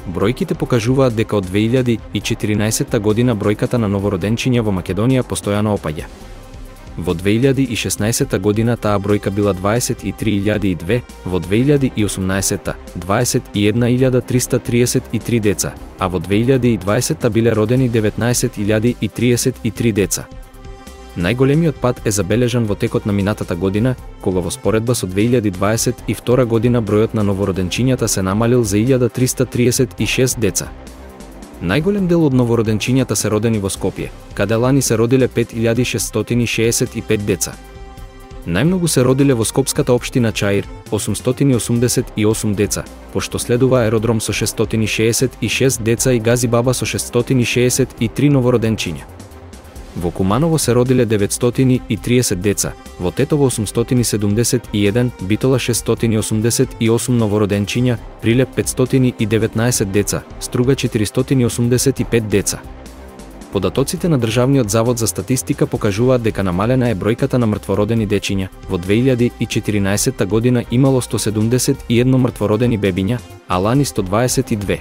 Бројките покажуваат дека од 2014 година бројката на новороденчиња во Македонија постојано опаѓа. Во 2016 година таа бројка била 23.002, во 2018 21.333 деца, а во 2020 биле родени 19.033 деца. Најголемиот пат е забележан во текот на минатата година, кога во споредба со 2022 година бројот на новороденчињата се намалил за 1336 деца. Најголем дел од новороденчињата се родени во Скопје, каде лани се родиле 5665 деца. Најмногу се родиле во скопската општина Чаир, 888 деца, пошто следува Аеродром со 666 деца и Газибаба со 663 новороденчиња. Во Куманово се родиле 930 деца, во Тетово 871, Битола 688 новороденчиња, Прилеп 519 деца, Струга 485 деца. Податоците на Државниот завод за статистика покажуваат дека намалена е бројката на мртвородени дечиња. Во 2014 година имало 171 мртвородени бебиња, а лани 122.